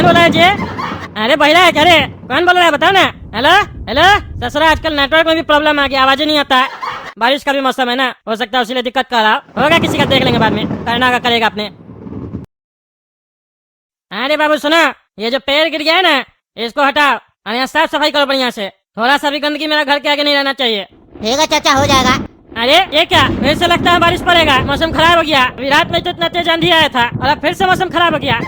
बोला है जी? अरे बहिरा है क्या रे? कौन बोल रहा है बताओ ना। हेलो हेलो ससुरा, आजकल नेटवर्क में भी प्रॉब्लम आ गया, आवाज ही नहीं आता है। बारिश का भी मौसम है ना, हो सकता है उसीलिए दिक्कत कर रहा होगा। किसी का देख लेंगे बाद में, करना का करेगा अपने। अरे बाबू सुनो, ये जो पेड़ गिर गया है ना, इसको हटाओ और यहाँ साफ सफाई करो बढ़िया से। थोड़ा सा भी गंदगी मेरा घर के आगे नहीं रहना चाहिए। ठीक है चाचा, हो जाएगा। अरे ये क्या, फिर से लगता है बारिश पड़ेगा। मौसम खराब हो गया। अभी रात में तो इतना तेज आंधी आया था और अब फिर से मौसम खराब हो गया।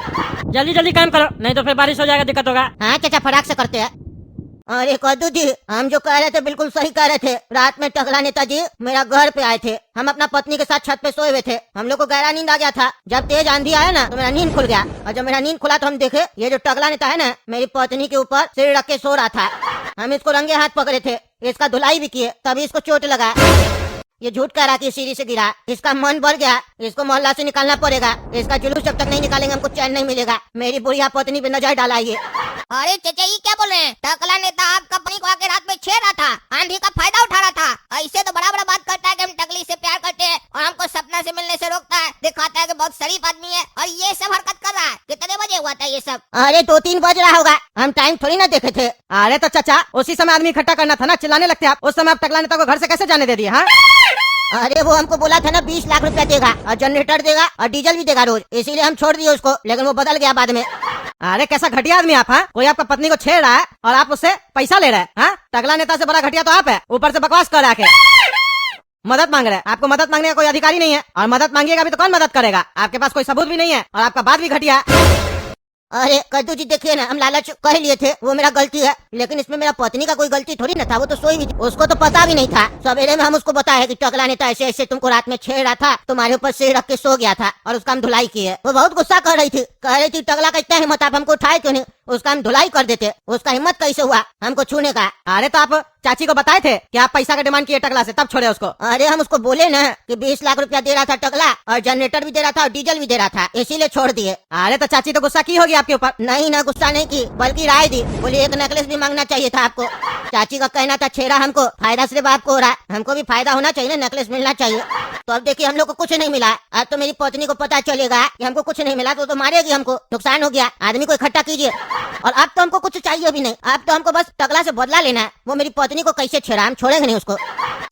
जल्दी जल्दी काम करो, नहीं तो फिर बारिश हो जाएगा, दिक्कत होगा। हाँ चाचा, फटाक से करते हैं। अरे कद्दू जी, हम जो कह रहे थे बिल्कुल सही कह रहे थे। रात में टकला नेताजी मेरा घर पे आए थे। हम अपना पत्नी के साथ छत पे सोए हुए थे। हम लोग को गहरा नींद आ गया था। जब तेज आंधी आया ना तो मेरा नींद खुल गया, और जब मेरा नींद खुला तो हम देखे ये जो टकला नेता है ना, मेरी पत्नी के ऊपर सिर रख के सो रहा था। हम इसको रंगे हाथ पकड़े थे, इसका धुलाई भी किए, तभी इसको चोट लगा। ये झूठ कह रहा कि सीढ़ी से गिरा। इसका मन भर गया, इसको मोहल्ला से निकालना पड़ेगा। इसका जुलूस जब तक नहीं निकालेंगे हमको चैन नहीं मिलेगा। मेरी बुढ़िया पत्नी पे नजर डाला ये। अरे चाचा, ये क्या बोल रहे हैं? टकला नेता आपका पत्नी को आके रात में छेड़ रहा था, आंधी का फायदा उठा रहा था। ऐसे तो बड़ा बड़ा बात करता है कि हम टकली से प्यार करते हैं और हमको सपना से मिलने से रोकता है, दिखाता है कि बहुत शरीफ आदमी है, और ये सब हरकत कर रहा है। कितने बजे हुआ था ये सब? अरे 2-3 बज रहा होगा, हम टाइम थोड़ी ना देखे थे। अरे तो चाचा, उसी समय आदमी इकट्ठा करना था ना, चिल्लाने लगते आप। उस समय आप टकला नेता को घर से कैसे जाने दे दिए? हाँ, अरे वो हमको बोला था ना 20 लाख रुपया देगा और जनरेटर देगा और डीजल भी देगा रोज, इसीलिए हम छोड़ दिए उसको, लेकिन वो बदल गया बाद में। अरे कैसा घटिया आदमी आप। हाँ, कोई आपका पत्नी को छेड़ रहा है और आप उससे पैसा ले रहे हैं। हाँ, टकला नेता से बड़ा घटिया तो आप है, ऊपर से बकवास कर रहा है, मदद मांग रहे हैं। आपको मदद मांगने का कोई अधिकारी नहीं है, और मदद मांगिएगा भी तो कौन मदद करेगा? आपके पास कोई सबूत भी नहीं है और आपका बात भी घटिया है। अरे कद्दू जी देखिए ना, हम लालच कह लिए थे, वो मेरा गलती है, लेकिन इसमें मेरा पत्नी का कोई गलती थोड़ी ना था। वो तो सोई भी थी, उसको तो पता भी नहीं था। सवेरे में हम उसको बताया कि टकला नेता ऐसे ऐसे तुमको रात में छेड़ रहा था, तुम्हारे ऊपर सिर रख के सो गया था, और उसका हम धुलाई किए। वो बहुत गुस्सा कर रही थी टकला का इतना हिम्मत, आप हमको उठाए क्यों नहीं? उसका हम धुलाई कर देते। उसका हिम्मत कैसे हुआ हमको छूने का? अरे तो आप चाची को बताए थे कि आप पैसा का डिमांड किए टकला से, तब छोड़े उसको। अरे हम उसको बोले ना कि 20 लाख रुपया दे रहा था टकला, और जनरेटर भी दे रहा था और डीजल भी दे रहा था, इसीलिए छोड़ दिए। अरे तो चाची तो गुस्सा की होगी आपके ऊपर। नहीं ना, गुस्सा नहीं की, बल्कि राय दी। बोली एक नेकलेस भी मांगना चाहिए था आपको। चाची का कहना था छेड़ा हमको, फायदा सिर्फ आपको हो रहा है, हमको भी फायदा होना चाहिए ना, नेकलेस मिलना चाहिए। तो अब देखिए हम लोग को कुछ नहीं मिला। अब तो मेरी पत्नी को पता चलेगा कि हमको कुछ नहीं मिला तो मारेगी हमको, नुकसान हो गया। आदमी को इकट्ठा कीजिए। और अब तो हमको कुछ चाहिए भी नहीं, अब तो हमको बस टकला से बदला लेना है। वो मेरी पत्नी को कैसे छेड़ा, हम छोड़ेंगे नहीं उसको।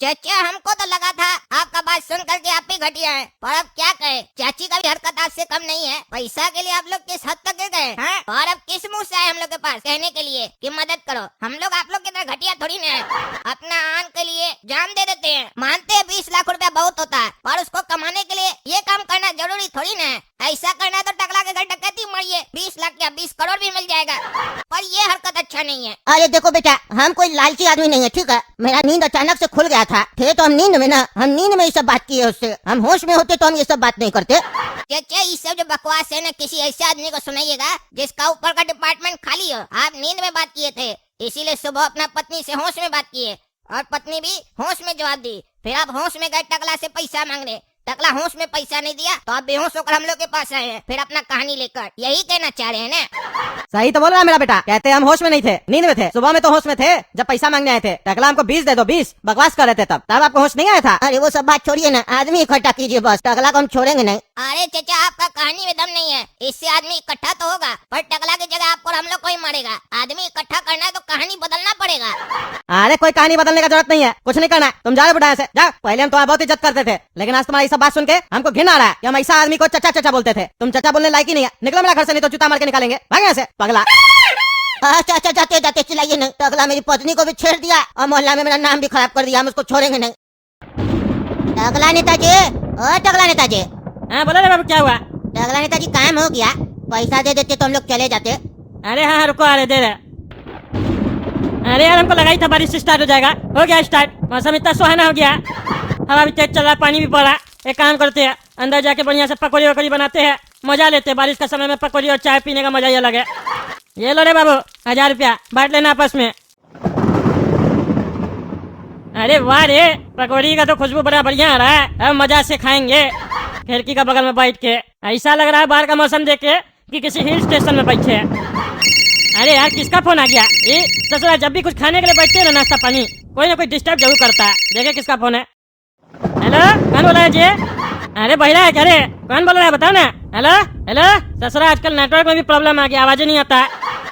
चाचा, हमको तो लगा था आपका बात सुन करके आप ही घटिया है, पर अब क्या कहे, चाची का भी हरकत आपसे कम नहीं है। पैसा के लिए आप लोग किस हद तक गिर गए हैं, और अब किस मुंह से आए हम लोग के पास कहने के लिए कि मदद करो? हम लोग आप लोग की तरह घटिया थोड़ी ना है, अपना आन के लिए जान दे देते हैं। मानते हैं 20 लाख रुपया बहुत होता है, पर उसको कमाने के लिए ये काम करना जरूरी थोड़ी ना है। ऐसा करना है तो टकला के घर डकैती मारिए, 20 लाख या 20 करोड़ भी मिल जाएगा, पर ये हरकत अच्छा नहीं है। अरे देखो बेटा, हम कोई लालची आदमी नहीं है, ठीक है? मेरा नींद अचानक से खुल गया था, थे तो हम नींद में ना, हम नींद में ये सब बात किए उससे। हम होश में होते तो हम ये सब बात नहीं करते। चाचा, ये सब जो बकवास है ना, किसी ऐसे आदमी को सुनाइएगा जिसका ऊपर का डिपार्टमेंट खाली हो। आप नींद में बात किए थे, इसीलिए सुबह अपना पत्नी से होश में बात किए, और पत्नी भी होश में जवाब दी। फिर आप होश में गए टकला से पैसा मांगने, टकला होश में पैसा नहीं दिया तो आप बेहोश होकर हम लोग के पास आए हैं, फिर अपना कहानी लेकर। यही कहना चाह रहे हैं ना? सही तो बोल रहा है मेरा बेटा, कहते हम होश में नहीं थे, नींद में थे। सुबह में तो होश में थे जब पैसा मांगने आए थे। टकला हमको 20 दे दो, 20 बकवास कर रहे थे, तब आपको होश नहीं आया था। अरे वो सब बात छोड़िए ना, आदमी इकट्ठा कीजिए बस, टकला को हम छोड़ेंगे नहीं। अरे चाचा, आपका कहानी में दम नहीं है, इससे आदमी इकट्ठा तो होगा, पर टकला की जगह आपको हम लोग को ही मारेगा। आदमी इकट्ठा करना है तो कहानी बदलना पड़ेगा। अरे कोई कहानी बदलने का जरूरत नहीं है, कुछ नहीं करना है। तुम जाओ बुढ़ा से, जाओ। पहले हम तुम्हारी बहुत इज्जत करते थे, लेकिन आज तुम्हारी सब बात सुन के हमको घिन आ रहा है कि हम ऐसा आदमी को चचा चचा बोलते थे। तुम चचा बोलने लायक ही नहीं है, निकलो मेरा घर से, नहीं तो जूता मार के निकालेंगे। भाग यहाँ से पगला। चाचा जाते जाते चिल्लाइए नहीं, टकला मेरी पत्नी को भी छेड़ दिया और मोहल्ला में मेरा नाम भी खराब कर दिया, हम उसको छोड़ेंगे नहीं। टकला नेताजी, ओ टकला नेताजी। हाँ बोलो रे बाबू, क्या हुआ? टकला नेताजी, काम हो गया, पैसा दे देते तो हम लोग चले जाते। अरे हाँ रुको, अरे दे रहे। अरे यार हमको लगा ही था बारिश स्टार्ट हो जाएगा, हो गया स्टार्ट। मौसम इतना सुहाना हो गया, हवा भी तेज चल रहा है, पानी भी पड़ रहा है। एक काम करते हैं, अंदर जाके बढ़िया से पकौड़ी वकौड़ी बनाते हैं, मजा लेते हैं। बारिश का समय में पकौड़ी और चाय पीने का मजा ही अलग है। ये लो रे बाबू, 1000 रुपया बांट लेना आपस में। अरे वाह रे, पकौड़ी का तो खुशबू बड़ा बढ़िया आ रहा है, अब मजा से खाएंगे खिड़की का बगल में बैठ के। ऐसा लग रहा है बाहर का मौसम देख के कि किसी हिल स्टेशन में बैठे हैं। अरे यार किसका फोन आ गया? ये ससुरा जब भी कुछ खाने के लिए बैठते हैं ना, नाश्ता पानी, कोई ना कोई डिस्टर्ब जरूर करता है। देखे किसका फोन है। हेलो, कौन बोला है जी? अरे बहिरा है क्या रे? कौन बोल रहा है बताओ ना। हेलो हेलो ससुरा, आजकल नेटवर्क में भी प्रॉब्लम आ गया, आवाज ही नहीं आता।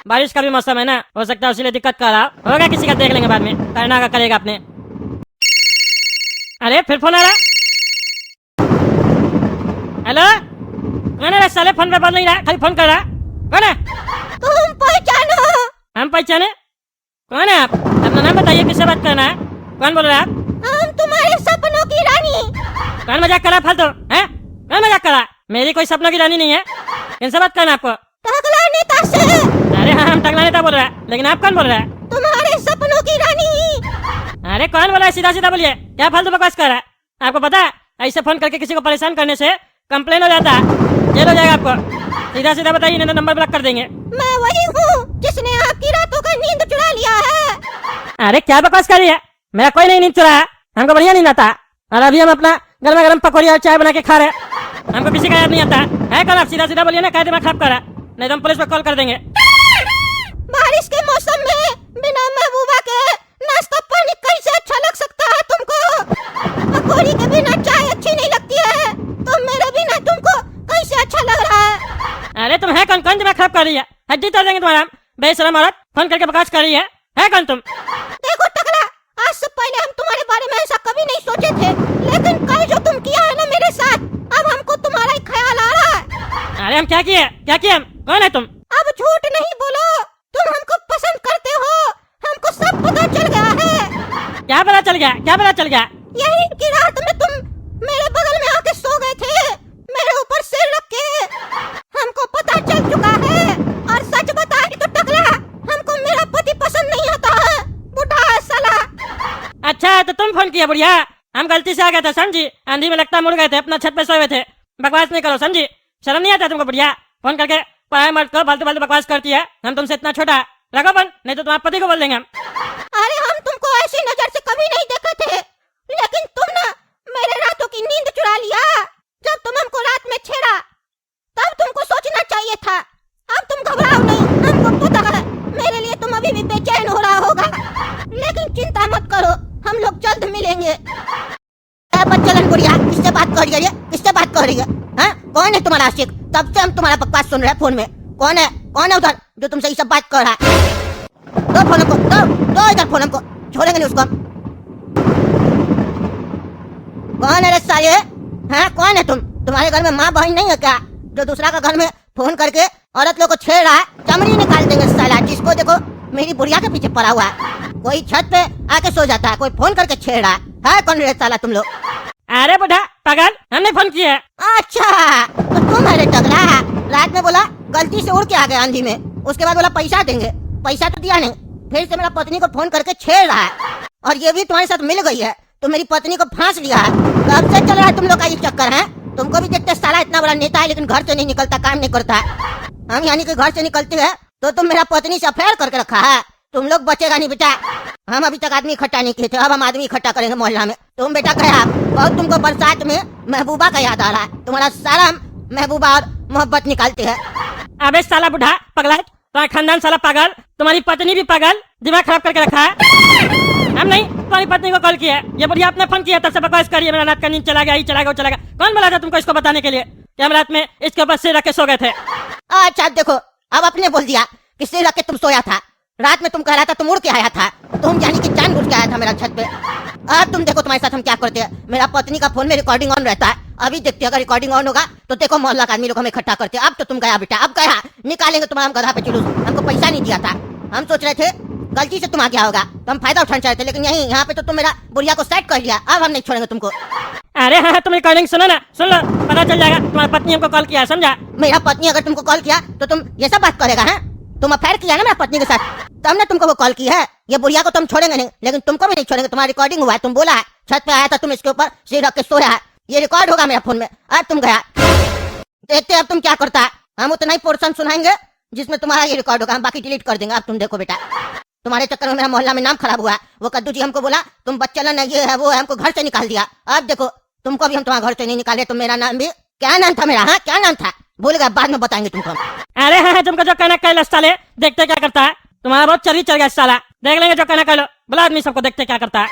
बारिश का भी मौसम है ना, हो सकता है उसीलिए दिक्कत कर रहा होगा। किसी का देख लेंगे बाद में, करना का करेगा अपने। अरे फिर फोन आ रहा। हेलो, कौन है रे साले? फोन पे बोल नहीं रहा, खाली फोन कर रहा। कौन है? तुम पहचानो? हम पहचाने? कौन है आप? अपना नाम बताइए, किससे बात करना है? कौन बोल रहे हैं आप? हम तुम्हारे सपनों की रानी। कौन मजाक कर रहा फालतू? हैं? कौन मजाक कर रहा? मेरी कोई सपनों की रानी नहीं है। किनसे बात करना है आपको? टकला नेता से। अरे हाँ, हम टकला नेता बोल रहे हैं, लेकिन आप कौन बोल रहे हैं? तुम्हारे सपनों की रानी। अरे कौन बोला है? सीधा सीधा बोलिए, क्या फालतू बकवास कर रहा है? आपको पता है ऐसे फोन करके किसी को परेशान करने से कंप्लेन हो जाता है, जेल हो जाएगा आपको। सीधा सीधा बताइए, नहीं तो नंबर ब्लॉक कर देंगे। मैं वही हूँ जिसने आपकी रातों का नींद चुरा लिया है। अरे क्या बकवास कर रही है? मेरा कोई नहीं नींद चुराया, हमको बढ़िया नींद आता। और अभी हम अपना गर्मा गर्म पकौड़ी और चाय बना के खा रहे हैं, हमको किसी का याद नहीं आता है। कल आप सीधा सीधा बोलिए ना, क्या दिमाग खराब कर रहा है, नहीं तो हम पुलिस पर कॉल कर देंगे। बारिश के मौसम में बिना महबूबा के नाश्ता पानी कैसे अच्छा लग सकता है तुमको? पकौड़ी के बिना चाय अच्छी नहीं लगती है, तो मेरे बिना तुमको कैसे अच्छा लग रहा है? अरे तुम है कौन? कौन दिमाग खराब कर रही है? हड्डी तोड़ देंगे तुम्हारा। बेशरम औरत, फोन करके बकवास कर रही है कौन तुम? देखो टकला, आज से पहले हम तुम्हारे बारे में ऐसा कभी नहीं सोचे थे, लेकिन कल जो तुम किया है ना मेरे साथ, अब हमको तुम्हारा ही ख्याल आ रहा है। अरे हम क्या किए? क्या किए हम? कौन है तुम? अब झूठ नहीं बोलो, तुम हमको पसंद करते हो, हमको सब पता चल गया है। क्या पता चल गया? क्या पता चल गया? यही की रात में तुम मेरे बगल में आके सो गए थे, मेरे ऊपर सिर रख के। हमको पता चल चुका है, और सच बताए तो टकला, हमको मेरा पति पसंद नहीं आता है, बुढ़ा साला। अच्छा तो तुम फोन किया बुढ़िया, हम गलती से आ गए थे समझी, आंधी में लगता मुड़ गए थे, अपना छत पे सोए हुए थे। बकवास नहीं करो समझी, शर्म नहीं आता तुमको बुढ़िया? फोन करके पढ़ाई मत करो, फालतू फालतू बकवास करती है। हम तुमसे इतना छोटा, रखो फोन, नहीं तो तुम्हारे पति को बोल देंगे हम। अरे हम तुमको ऐसी नजर से कभी नहीं देखे थे, लेकिन तुम ना मेरे रातों की नींद चुरा लिया। जब तुम हमको रात में छेड़ा, तब तुमको सोचना चाहिए था। अब तुम घबराओ नहीं, हमको पता है मेरे लिए तुम अभी भी बेचैन हो रहा होगा, लेकिन चिंता मत करो, हम लोग जल्द मिलेंगे। बच्चलन गुड़िया, किससे बात कर रही है? किससे बात कर रही है? हाँ? कौन है तुम्हारा आशिक? तब से हम तुम्हारा बकवास सुन रहे हैं फोन में। कौन है? कौन है उधर जो तुमसे ये सब बात कर रहा है? दो फोन हमको, दो इधर फोन हमको, छोड़ेंगे नहीं उसको हम। कौन है रे साले? हाँ कौन है तुम? तुम्हारे घर में माँ बहन नहीं है क्या, जो दूसरा का घर में फोन करके औरत लोग को छेड़ रहा है? चमड़ी निकाल देंगे साला, जिसको देखो मेरी बुढ़िया के पीछे पड़ा हुआ है। कोई छत पे आके सो जाता है, कोई फोन करके छेड़ रहा है कौन रे साला तुम लोग? अरे बुढ़ा पागल, हमने फोन किया है। अच्छा तो तुम है टकला, रात में बोला गलती से उड़ के आ गए आंधी में, उसके बाद बोला पैसा देंगे, पैसा तो दिया नहीं, फिर से मेरा पत्नी को फोन करके छेड़ रहा है, और ये भी तुम्हारे साथ मिल गई है, तो मेरी पत्नी को फांस लिया है। कब से चल रहा है तुम लोग का ये चक्कर है? तुमको भी देखते साला इतना बड़ा नेता है, लेकिन घर से नहीं निकलता, काम नहीं करता है। हम यानी कि घर से निकलते हैं तो तुम मेरा पत्नी से अफेयर करके रखा है। तुम लोग बचेगा नहीं बेटा, हम अभी तक आदमी इकट्ठा नहीं किए थे, अब हम आदमी इकट्ठा करेंगे मोहल्ला में। तुम बेटा गया बहुत, तुमको बरसात में महबूबा का याद आ रहा है, तुम्हारा सारा महबूबा और मोहब्बत निकालते हैं। अबे साला बुढ़ा पगला, तुम्हारा खानदान साला पागल, तुम्हारी पत्नी भी पागल, दिमाग खराब करके रखा है। हम नहीं, तुम्हारी पत्नी को कॉल किया है, ये बुढ़िया आपने फोन किया, तब से बकवास करिए, मेरा रात का नींद चला गया, ये चला गया, वो चला गया। कौन बोला था तुमको इसको बताने के लिए कि हम रात में इसके ऊपर सिर रख के सो गए थे? अच्छा देखो, अब अपने बोल दिया कि सिर रख के तुम सोया था, रात में तुम कह रहा था तुम उड़ के आया था, तुम यानी कि जानबूझ के आया था मेरा छत पे। अब तुम देखो तुम्हारे साथ हम क्या करते हैं, मेरा पत्नी का फोन में रिकॉर्डिंग ऑन रहता है, अभी देखते हैं अगर रिकॉर्डिंग ऑन होगा तो देखो मोहल्ला का आदमी लोग हमें इकट्ठा करते हैं। अब तो तुम गया बेटा, अब गया, निकालेंगे तुम्हारा गधा पे जुलूस। हमको पैसा नहीं दिया था, हम सोच रहे थे गलती से तुम आ गया होगा तो हम फायदा उठाना चाहते, लेकिन यही यहाँ पे तो तुम मेरा बुढ़िया को सेट कर लिया, अब हम नहीं छोड़ेंगे तुमको। अरे हाँ, तुम रिकॉर्डिंग सुनो ना, सुन लो, पता चल जाएगा तुम्हारी पत्नी हमको कॉल किया, समझा? मेरा पत्नी अगर तुमको कॉल किया तो तुम ये सब बात करेगा? है तुम अफेयर किया ना मेरा पत्नी के साथ, तब ने तुमको वो कॉल की है। ये बुढ़िया को तुम छोड़ेंगे नहीं, लेकिन तुमको भी नहीं छोड़ेंगे। तुम्हारा रिकॉर्डिंग हुआ है, तुम बोला है छत पे आया था, तुम इसके ऊपर सिर रख के सोया है, ये रिकॉर्ड होगा मेरा फोन में। अब तुम गया, देखते अब तुम क्या करता है। हम उतना ही पोर्शन सुनाएंगे जिसमें तुम्हारा ये रिकॉर्ड होगा, हम बाकी डिलीट कर देंगे। अब तुम देखो बेटा, तुम्हारे चक्कर में मेरा मोहल्ला में नाम खराब हुआ है। वो कद्दू जी हमको बोला तुम बच्चलन है, ये है वो है, हमको घर से निकाल दिया। अब देखो तुमको भी हम तुम्हारे घर से नहीं निकाले, तो मेरा नाम भी, क्या नाम था मेरा? हाँ क्या नाम था भूल गया, बाद में बताएंगे तुमको। अरे हाँ, तुमको जो कहना कह लो साले, देखते क्या करता है। तुम्हारा बहुत चरी चल गया साला, देख लेंगे जो कहना कह लो, बुला आदमी सबको, देखते क्या करता है।